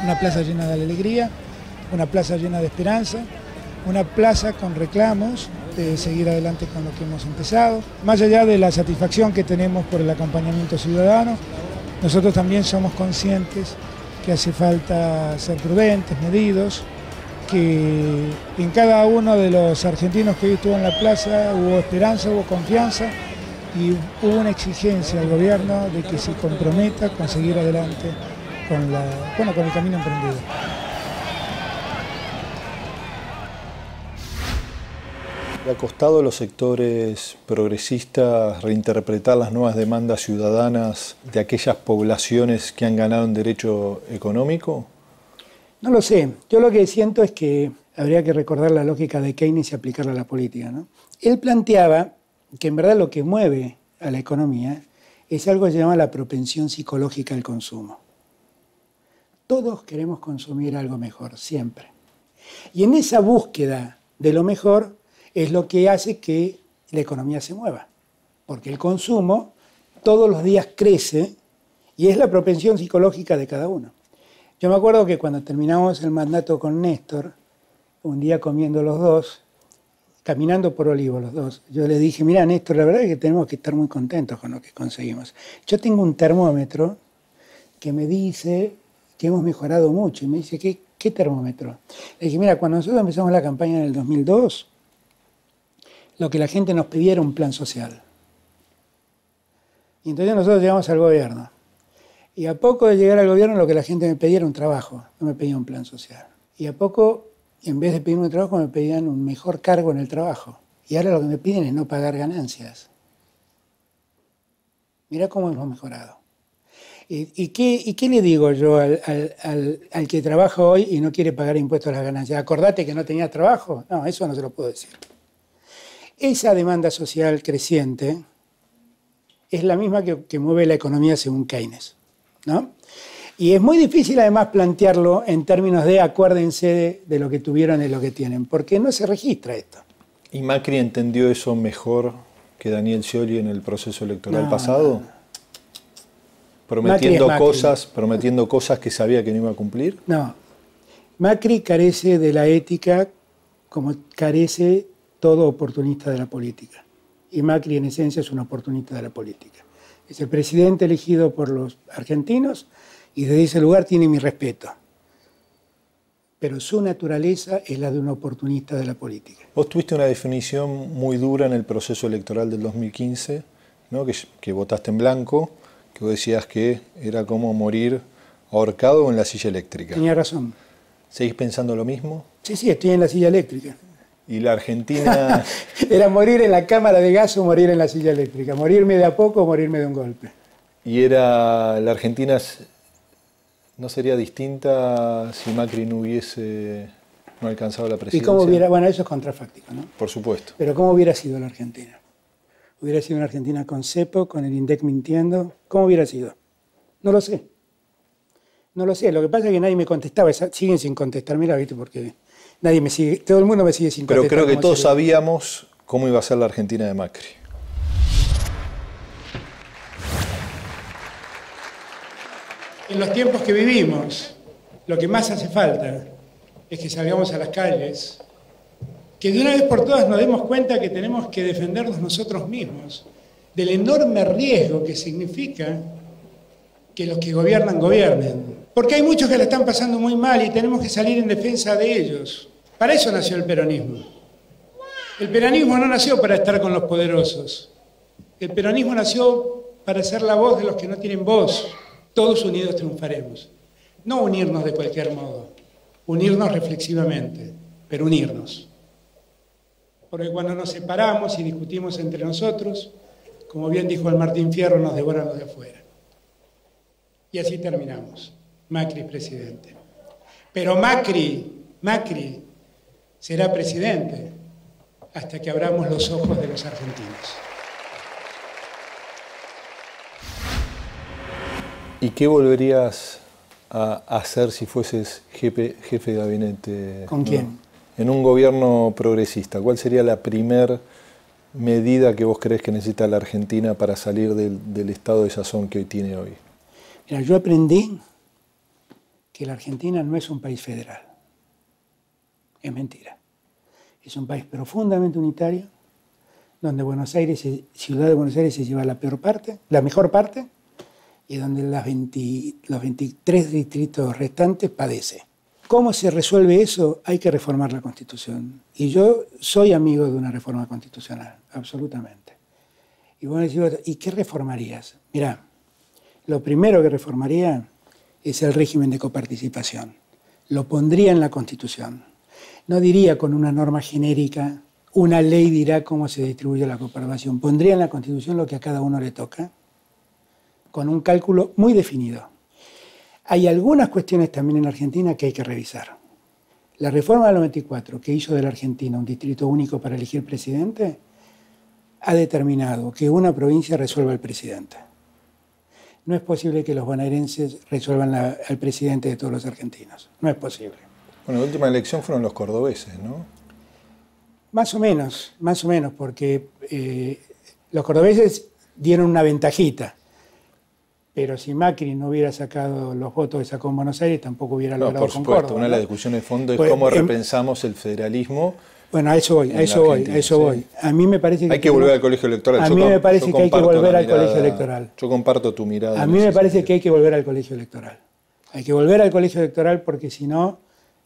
Una plaza llena de alegría, una plaza llena de esperanza, una plaza con reclamos de seguir adelante con lo que hemos empezado. Más allá de la satisfacción que tenemos por el acompañamiento ciudadano, nosotros también somos conscientes que hace falta ser prudentes, medidos, que en cada uno de los argentinos que hoy estuvo en la plaza hubo esperanza, hubo confianza y hubo una exigencia al gobierno de que se comprometa con seguir adelante con el camino emprendido. ¿Le ha costado a los sectores progresistas reinterpretar las nuevas demandas ciudadanas de aquellas poblaciones que han ganado un derecho económico? No lo sé. Yo lo que siento es que habría que recordar la lógica de Keynes y aplicarla a la política, ¿no? Él planteaba que en verdad lo que mueve a la economía es algo que se llama la propensión psicológica al consumo. Todos queremos consumir algo mejor, siempre. Y en esa búsqueda de lo mejor es lo que hace que la economía se mueva. Porque el consumo todos los días crece y es la propensión psicológica de cada uno. Yo me acuerdo que cuando terminamos el mandato con Néstor, un día comiendo los dos, caminando por Olivos los dos, yo le dije, mira Néstor, la verdad es que tenemos que estar muy contentos con lo que conseguimos. Yo tengo un termómetro que me dice que hemos mejorado mucho. Y me dice, ¿qué termómetro? Le dije, mira, cuando nosotros empezamos la campaña en el 2002, lo que la gente nos pedía era un plan social. Y entonces nosotros llegamos al gobierno. Y a poco de llegar al gobierno lo que la gente me pedía era un trabajo, no me pedía un plan social. Y a poco, en vez de pedirme un trabajo, me pedían un mejor cargo en el trabajo. Y ahora lo que me piden es no pagar ganancias. Mirá cómo hemos mejorado. ¿Y qué le digo yo al que trabaja hoy y no quiere pagar impuestos a las ganancias? ¿Acordate que no tenías trabajo? No, eso no se lo puedo decir. Esa demanda social creciente es la misma que mueve la economía según Keynes, ¿no? Y es muy difícil además plantearlo en términos de acuérdense de lo que tuvieron y lo que tienen, porque no se registra esto. ¿Y Macri entendió eso mejor que Daniel Scioli en el proceso electoral pasado? Prometiendo cosas que sabía que no iba a cumplir. No. Macri carece de la ética como carece todo oportunista de la política. Y Macri en esencia es un oportunista de la política. Es el presidente elegido por los argentinos y desde ese lugar tiene mi respeto. Pero su naturaleza es la de un oportunista de la política. Vos tuviste una definición muy dura en el proceso electoral del 2015, ¿no? que votaste en blanco, que vos decías que era como morir ahorcado o en la silla eléctrica. Tenía razón. ¿Seguís pensando lo mismo? Sí, estoy en la silla eléctrica. Y la Argentina... Era morir en la cámara de gas o morir en la silla eléctrica. Morirme de a poco o morirme de un golpe. ¿Y la Argentina no sería distinta si Macri no alcanzado la presidencia? ¿Y cómo hubiera? Bueno, eso es contrafáctico, ¿no? Por supuesto. Pero ¿cómo hubiera sido la Argentina? ¿Hubiera sido una Argentina con cepo, con el INDEC mintiendo? ¿Cómo hubiera sido? No lo sé. No lo sé. Lo que pasa es que nadie me contestaba. Siguen sin contestar. Mira, ¿viste? Porque nadie me sigue. Todo el mundo me sigue sin contestar. Pero creo que todos sabíamos cómo iba a ser la Argentina de Macri. En los tiempos que vivimos, lo que más hace falta es que salgamos a las calles, que de una vez por todas nos demos cuenta que tenemos que defendernos nosotros mismos del enorme riesgo que significa que los que gobiernan, gobiernen. Porque hay muchos que la están pasando muy mal y tenemos que salir en defensa de ellos. Para eso nació el peronismo. El peronismo no nació para estar con los poderosos. El peronismo nació para ser la voz de los que no tienen voz. Todos unidos triunfaremos. No unirnos de cualquier modo, unirnos reflexivamente, pero unirnos. Porque cuando nos separamos y discutimos entre nosotros, como bien dijo el Martín Fierro, nos devoran los de afuera. Y así terminamos. Macri presidente. Pero Macri será presidente hasta que abramos los ojos de los argentinos. ¿Y qué volverías a hacer si fueses jefe de gabinete? ¿Con quién? En un gobierno progresista. ¿Cuál sería la primer medida que vos crees que necesita la Argentina para salir del estado de sazón que hoy tiene hoy? Mira, yo aprendí que la Argentina no es un país federal. Es mentira. Es un país profundamente unitario, donde Ciudad de Buenos Aires se lleva la mejor parte, y donde los 23 distritos restantes padece. ¿Cómo se resuelve eso? Hay que reformar la Constitución. Y yo soy amigo de una reforma constitucional, absolutamente. Y vos decís, ¿y qué reformarías? Mirá, lo primero que reformaría es el régimen de coparticipación. Lo pondría en la Constitución. No diría con una norma genérica, una ley dirá cómo se distribuye la coparticipación. Pondría en la Constitución lo que a cada uno le toca, con un cálculo muy definido. Hay algunas cuestiones también en Argentina que hay que revisar. La reforma del 94, que hizo de la Argentina un distrito único para elegir presidente, ha determinado que una provincia resuelva al presidente. No es posible que los bonaerenses resuelvan al presidente de todos los argentinos. No es posible. Bueno, la última elección fueron los cordobeses, ¿no? Más o menos, porque los cordobeses dieron una ventajita. Pero si Macri no hubiera sacado los votos que sacó en Buenos Aires, tampoco hubiera logrado con Córdoba. Por supuesto, una de las discusiones de fondo es cómo repensamos el federalismo. Bueno, a eso voy. A mí me parece que hay que volver al colegio electoral. A mí me parece que hay que volver al colegio electoral. Yo comparto tu mirada. A mí me parece que hay que volver al colegio electoral. Hay que volver al colegio electoral porque si no,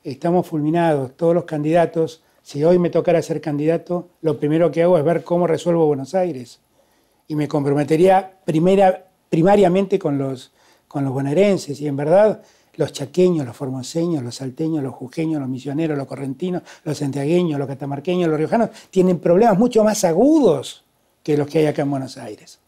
estamos fulminados. Todos los candidatos, si hoy me tocara ser candidato, lo primero que hago es ver cómo resuelvo Buenos Aires. Y me comprometería primariamente con los bonaerenses. Y en verdad, los chaqueños, los formoseños, los salteños, los jujeños, los misioneros, los correntinos, los santiagueños, los catamarqueños, los riojanos, tienen problemas mucho más agudos que los que hay acá en Buenos Aires.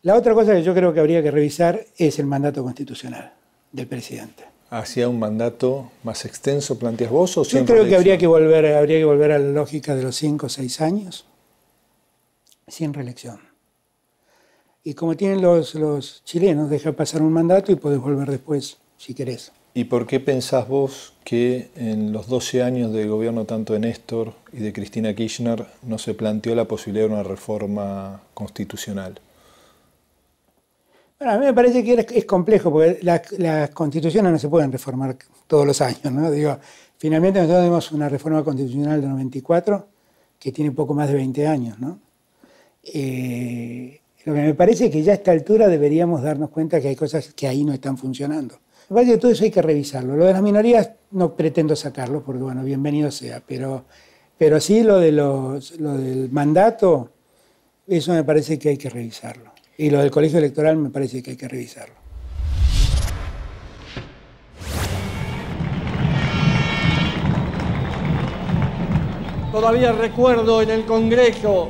La otra cosa que yo creo que habría que revisar es el mandato constitucional del presidente. ¿Hacia un mandato más extenso, planteas vos? ¿O yo creo que habría que volver a la lógica de los 5 o 6 años, sin reelección. Y como tienen los chilenos, deja pasar un mandato y podés volver después, si querés. ¿Y por qué pensás vos que en los 12 años de gobierno tanto de Néstor y de Cristina Kirchner no se planteó la posibilidad de una reforma constitucional? Bueno, a mí me parece que es complejo, porque las constituciones no se pueden reformar todos los años, ¿no? Digo, finalmente nosotros tenemos una reforma constitucional de 94 que tiene poco más de 20 años, ¿no? Lo que me parece es que ya a esta altura deberíamos darnos cuenta que hay cosas que ahí no están funcionando. Me parece que todo eso hay que revisarlo. Lo de las minorías no pretendo sacarlo, porque bueno, bienvenido sea, pero sí lo del mandato, eso me parece que hay que revisarlo. Y lo del colegio electoral me parece que hay que revisarlo. Todavía recuerdo en el Congreso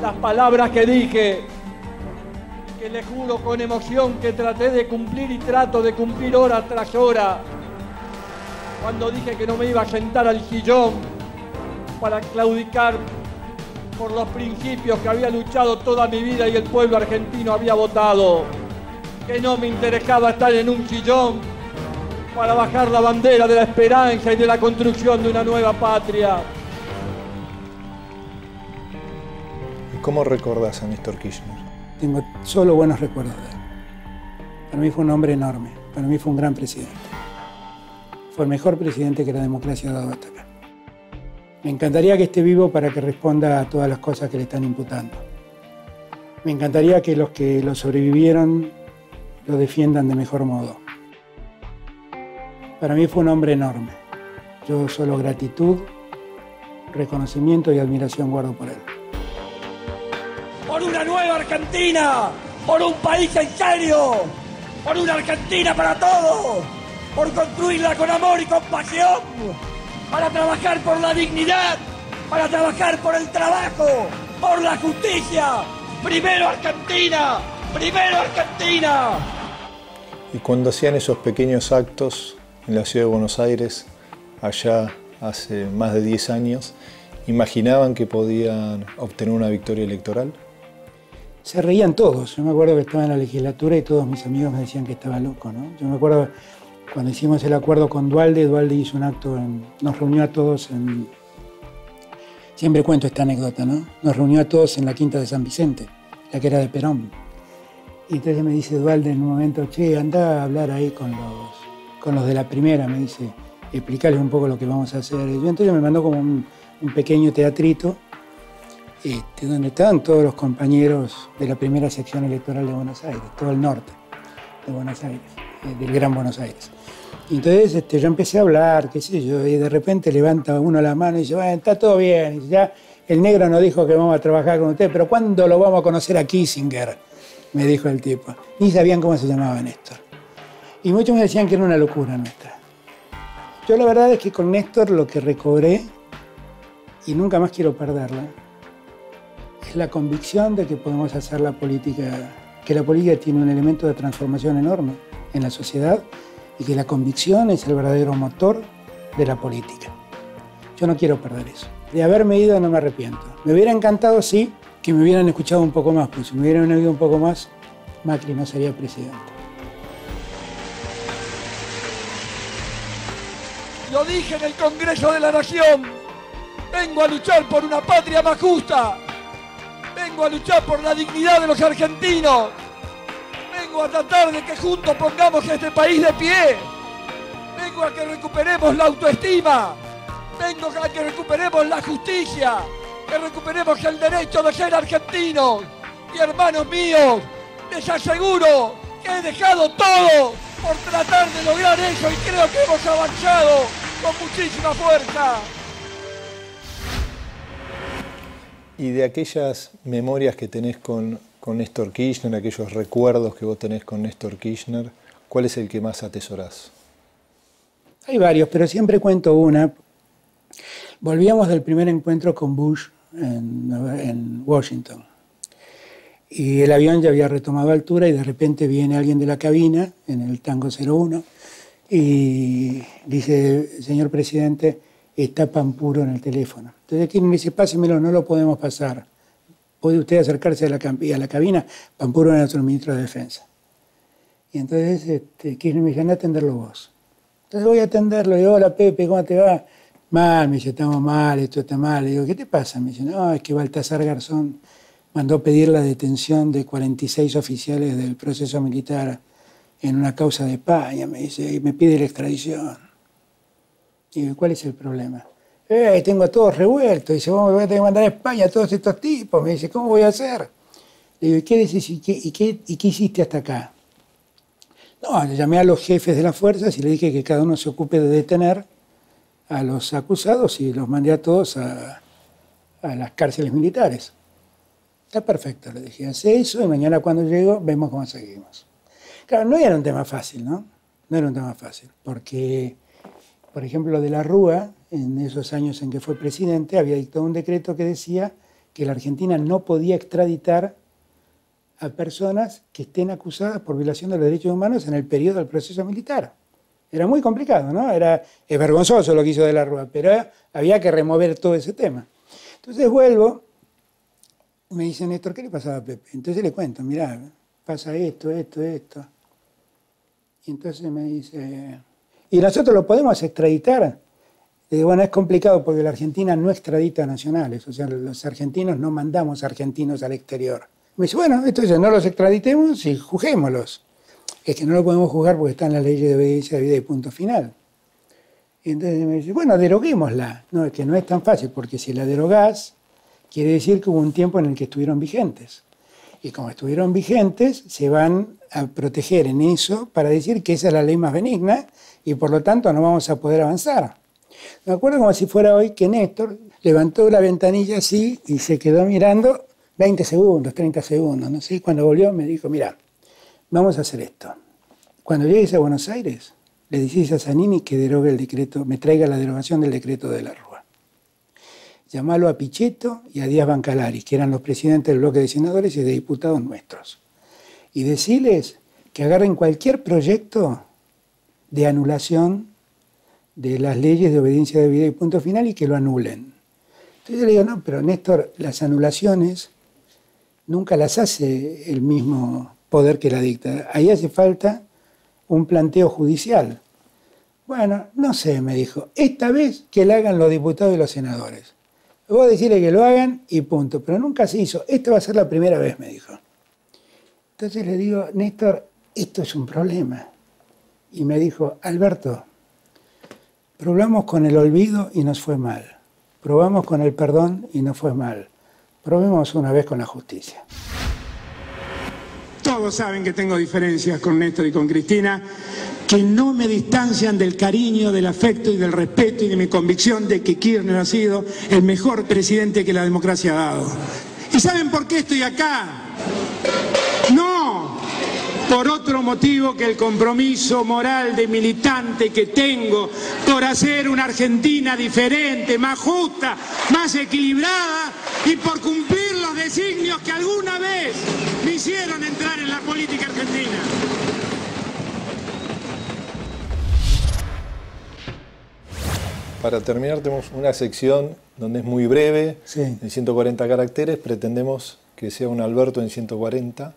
las palabras que dije, que le juro con emoción que traté de cumplir y trato de cumplir hora tras hora. Cuando dije que no me iba a sentar al sillón para claudicar por los principios que había luchado toda mi vida y el pueblo argentino había votado. Que no me interesaba estar en un sillón para bajar la bandera de la esperanza y de la construcción de una nueva patria. ¿Y cómo recordás a Néstor Kirchner? Tengo solo buenos recuerdos de él. Para mí fue un hombre enorme, para mí fue un gran presidente. Fue el mejor presidente que la democracia ha dado hasta acá. Me encantaría que esté vivo para que responda a todas las cosas que le están imputando. Me encantaría que los que lo sobrevivieron lo defiendan de mejor modo. Para mí fue un hombre enorme. Yo solo gratitud, reconocimiento y admiración guardo por él. Por una nueva Argentina, por un país en serio, por una Argentina para todos, por construirla con amor y compasión, para trabajar por la dignidad, para trabajar por el trabajo, por la justicia. ¡Primero Argentina! ¡Primero Argentina! Y cuando hacían esos pequeños actos en la ciudad de Buenos Aires, allá hace más de 10 años, ¿imaginaban que podían obtener una victoria electoral? Se reían todos. Yo me acuerdo que estaba en la legislatura y todos mis amigos me decían que estaba loco, ¿no? Yo me acuerdo cuando hicimos el acuerdo con Duhalde hizo un acto, nos reunió a todos en... Siempre cuento esta anécdota, ¿no? Nos reunió a todos en la Quinta de San Vicente, la que era de Perón. Y entonces me dice Duhalde en un momento, che, anda a hablar ahí con los de la primera, me dice, explicarles un poco lo que vamos a hacer. Entonces me mandó como un pequeño teatrito, donde estaban todos los compañeros de la primera sección electoral de Buenos Aires, todo el norte de Buenos Aires, del Gran Buenos Aires. Y entonces yo empecé a hablar, qué sé yo, y de repente levanta uno la mano y dice, bueno, está todo bien, y dice, ya el negro nos dijo que vamos a trabajar con usted, pero ¿cuándo lo vamos a conocer a Kissinger? Me dijo el tipo. Ni sabían cómo se llamaba Néstor. Y muchos me decían que era una locura nuestra. Yo la verdad es que con Néstor lo que recobré, y nunca más quiero perderla, es la convicción de que podemos hacer la política, que la política tiene un elemento de transformación enorme en la sociedad y que la convicción es el verdadero motor de la política. Yo no quiero perder eso. De haberme ido no me arrepiento. Me hubiera encantado, sí, que me hubieran escuchado un poco más, pues si me hubieran oído un poco más, Macri no sería presidente. Lo dije en el Congreso de la Nación, vengo a luchar por una patria más justa, vengo a luchar por la dignidad de los argentinos, vengo a tratar de que juntos pongamos este país de pie, vengo a que recuperemos la autoestima, vengo a que recuperemos la justicia, que recuperemos el derecho de ser argentinos. Y hermanos míos, les aseguro que he dejado todo por tratar de lograr eso y creo que hemos avanzado con muchísima fuerza. Y de aquellas memorias que tenés con Néstor Kirchner, aquellos recuerdos que vos tenés con Néstor Kirchner, ¿cuál es el que más atesorás? Hay varios, pero siempre cuento una. Volvíamos del primer encuentro con Bush en Washington. Y el avión ya había retomado altura y de repente viene alguien de la cabina, en el Tango 01, y dice, señor presidente, está Pampuro en el teléfono. Entonces Kirchner dice, pásemelo, no lo podemos pasar. ¿Puede usted acercarse a la cabina? Pampuro era nuestro ministro de Defensa. Y entonces Kirchner me dice, anda a atenderlo vos. Entonces voy a atenderlo, y digo, hola Pepe, ¿cómo te va? Mal, me dice, estamos mal, esto está mal. Le digo, ¿qué te pasa? Me dice, no, es que Baltasar Garzón mandó pedir la detención de 46 oficiales del proceso militar en una causa de España, me dice, y me pide la extradición. Y digo, ¿cuál es el problema? Tengo a todos revueltos. Dice, vos me voy a tener que mandar a España a todos estos tipos. Me dice, ¿cómo voy a hacer? Le digo, ¿y qué decís? ¿Y qué hiciste hasta acá? No, le llamé a los jefes de las fuerzas y le dije que cada uno se ocupe de detener a los acusados y los mandé a todos a las cárceles militares. Está perfecto, le dije, hace eso y mañana cuando llego vemos cómo seguimos. Claro, no era un tema fácil, ¿no? No era un tema fácil, porque, por ejemplo, lo de la Rúa, en esos años en que fue presidente, había dictado un decreto que decía que la Argentina no podía extraditar a personas que estén acusadas por violación de los derechos humanos en el periodo del proceso militar. Era muy complicado, ¿no? Es vergonzoso lo que hizo de la Rúa, pero había que remover todo ese tema. Entonces vuelvo, me dice Néstor, ¿qué le pasaba a Pepe? Entonces le cuento, mirá, pasa esto. Y entonces me dice, ¿y nosotros lo podemos extraditar? Le digo, bueno, es complicado porque la Argentina no extradita nacionales, o sea, los argentinos no mandamos argentinos al exterior. Me dice, bueno, entonces no los extraditemos y juzguémoslos. Es que no lo podemos juzgar porque está en la ley de obediencia de vida y punto final. Y entonces me dice, bueno, deroguémosla. No, es que no es tan fácil, porque si la derogás, quiere decir que hubo un tiempo en el que estuvieron vigentes. Y como estuvieron vigentes, se van a proteger en eso para decir que esa es la ley más benigna y por lo tanto no vamos a poder avanzar. Me acuerdo como si fuera hoy que Néstor levantó la ventanilla así y se quedó mirando 20 segundos, 30 segundos, no sé. Y cuando volvió me dijo, mira, vamos a hacer esto. Cuando llegues a Buenos Aires, le decís a Zanini que derogue el decreto, me traiga la derogación del decreto de la Rúa. Llamalo a Pichetto y a Díaz Bancalari, que eran los presidentes del bloque de senadores y de diputados nuestros. Y decirles que agarren cualquier proyecto de anulación de las leyes de obediencia de vida y punto final y que lo anulen. Entonces yo le digo, no, pero Néstor, las anulaciones nunca las hace el mismo poder que la dicta. Ahí hace falta un planteo judicial. Bueno, no sé, me dijo, esta vez que la hagan los diputados y los senadores. Vos decirle que lo hagan y punto, pero nunca se hizo. Esta va a ser la primera vez, me dijo. Entonces le digo, Néstor, esto es un problema. Y me dijo, Alberto, Probamos con el olvido y nos fue mal. Probamos con el perdón y nos fue mal. Probemos una vez con la justicia. Todos saben que tengo diferencias con Néstor y con Cristina, que no me distancian del cariño, del afecto y del respeto y de mi convicción de que Kirchner ha sido el mejor presidente que la democracia ha dado. ¿Y saben por qué estoy acá? No por otro motivo que el compromiso moral de militante que tengo por hacer una Argentina diferente, más justa, más equilibrada y por cumplir los designios que alguna vez me hicieron entrar en la política argentina. Para terminar tenemos una sección donde es muy breve, en 140 caracteres, pretendemos que sea un Alberto en 140,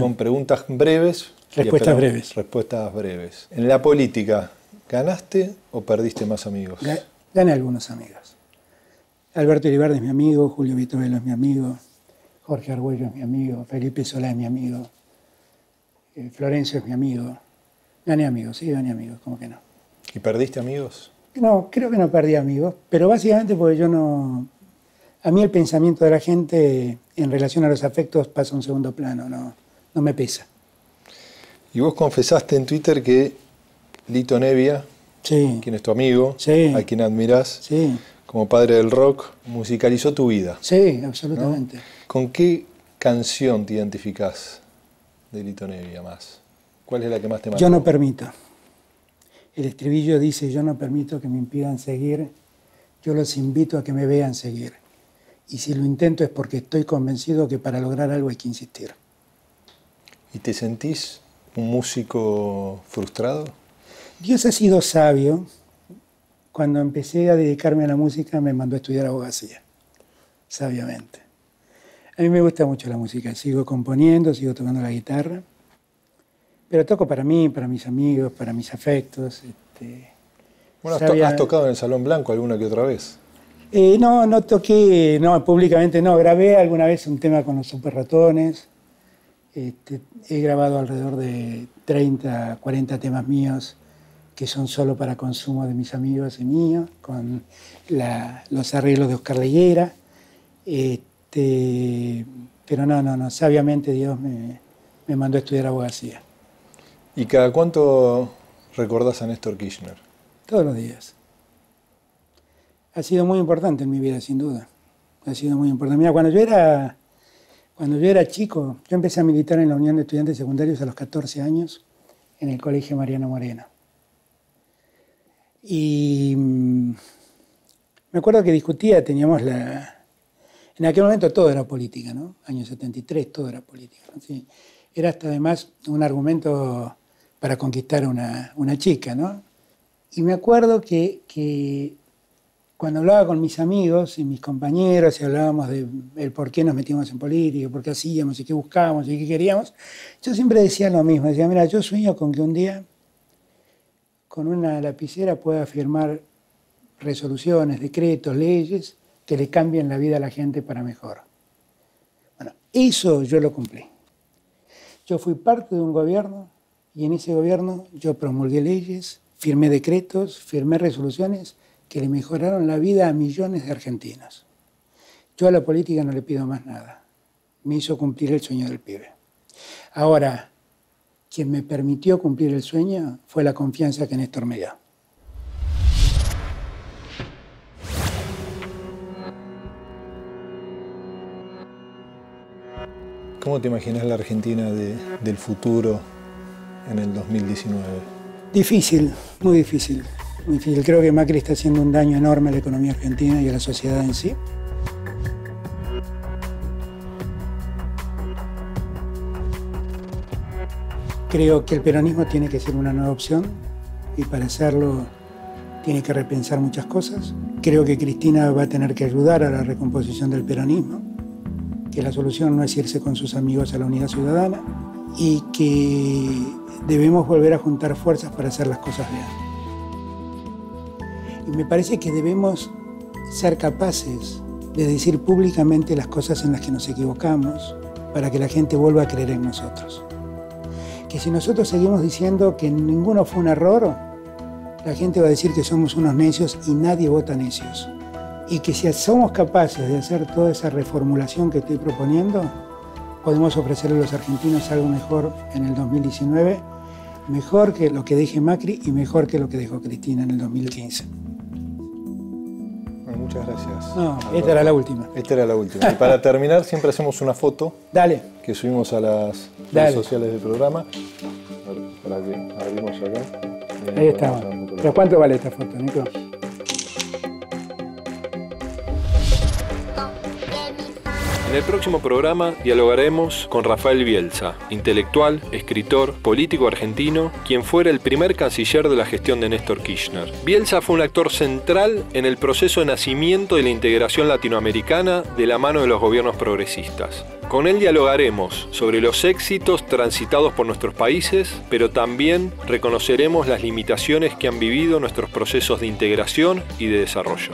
con preguntas breves. Respuestas breves. Respuestas breves. En la política, ¿ganaste o perdiste más amigos? Gané algunos amigos. Alberto Iribarne es mi amigo, Julio Vitovelo es mi amigo, Jorge Argüello es mi amigo, Felipe Solá es mi amigo, Florencio es mi amigo. Gané amigos, sí, gané amigos, ¿cómo que no? ¿Y perdiste amigos? No, creo que no perdí amigos, pero básicamente porque yo no... A mí el pensamiento de la gente en relación a los afectos pasa a un segundo plano, no me pesa. Y vos confesaste en Twitter que Lito Nevia, quien es tu amigo, a quien admirás, como padre del rock, musicalizó tu vida. Sí, absolutamente. ¿No? ¿Con qué canción te identificás de Lito Nevia más? ¿Cuál es la que más te marcó? Yo no permito. El estribillo dice, yo no permito que me impidan seguir, yo los invito a que me vean seguir. Y si lo intento es porque estoy convencido que para lograr algo hay que insistir. ¿Y te sentís un músico frustrado? Dios ha sido sabio. Cuando empecé a dedicarme a la música me mandó a estudiar abogacía, sabiamente. A mí me gusta mucho la música, sigo componiendo, sigo tocando la guitarra, pero toco para mí, para mis amigos, para mis afectos. Bueno, ¿has tocado en el Salón Blanco alguna que otra vez? No toqué, públicamente no. Grabé alguna vez un tema con los Super Ratones. He grabado alrededor de 30, 40 temas míos que son solo para consumo de mis amigos y míos, con los arreglos de Oscar Leguera. Pero no, sabiamente Dios me mandó a estudiar abogacía. ¿Y cada cuánto recordás a Néstor Kirchner? Todos los días. Ha sido muy importante en mi vida, sin duda. Ha sido muy importante. Mira, cuando yo era chico, yo empecé a militar en la Unión de Estudiantes Secundarios a los 14 años, en el Colegio Mariano Moreno. Y me acuerdo que discutía, teníamos en aquel momento todo era política, ¿no? Año 73, todo era política, ¿no? Sí. Era hasta además un argumento para conquistar a una chica, ¿no? Y me acuerdo que cuando hablaba con mis amigos y mis compañeros y hablábamos del por qué nos metíamos en política, por qué hacíamos y qué buscábamos y qué queríamos, yo siempre decía lo mismo. Decía, mira, yo sueño con que un día con una lapicera pueda firmar resoluciones, decretos, leyes que le cambien la vida a la gente para mejor. Bueno, eso yo lo cumplí. Yo fui parte de un gobierno y en ese gobierno yo promulgué leyes, firmé decretos, firmé resoluciones que le mejoraron la vida a millones de argentinos. Yo a la política no le pido más nada. Me hizo cumplir el sueño del pibe. Ahora, quien me permitió cumplir el sueño fue la confianza que Néstor me dio. ¿Cómo te imaginas la Argentina del futuro en el 2019? Difícil, muy difícil. Muy difícil. Creo que Macri está haciendo un daño enorme a la economía argentina y a la sociedad en sí. Creo que el peronismo tiene que ser una nueva opción y para hacerlo tiene que repensar muchas cosas. Creo que Cristina va a tener que ayudar a la recomposición del peronismo, que la solución no es irse con sus amigos a la Unidad Ciudadana y que debemos volver a juntar fuerzas para hacer las cosas bien. Y me parece que debemos ser capaces de decir públicamente las cosas en las que nos equivocamos para que la gente vuelva a creer en nosotros. Que si nosotros seguimos diciendo que ninguno fue un error, la gente va a decir que somos unos necios y nadie vota necios. Y que si somos capaces de hacer toda esa reformulación que estoy proponiendo, podemos ofrecerle a los argentinos algo mejor en el 2019, mejor que lo que deje Macri y mejor que lo que dejó Cristina en el 2015. Bueno, muchas gracias. No, esta era la última. Esta era la última. Y para terminar, siempre hacemos una foto. Dale. Que subimos a las redes sociales del programa. Para que abrimos acá. Ahí estamos. ¿Pero cuánto vale esta foto, Nico? En el próximo programa dialogaremos con Rafael Bielsa, intelectual, escritor, político argentino, quien fuera el primer canciller de la gestión de Néstor Kirchner. Bielsa fue un actor central en el proceso de nacimiento de la integración latinoamericana de la mano de los gobiernos progresistas. Con él dialogaremos sobre los éxitos transitados por nuestros países, pero también reconoceremos las limitaciones que han vivido nuestros procesos de integración y de desarrollo.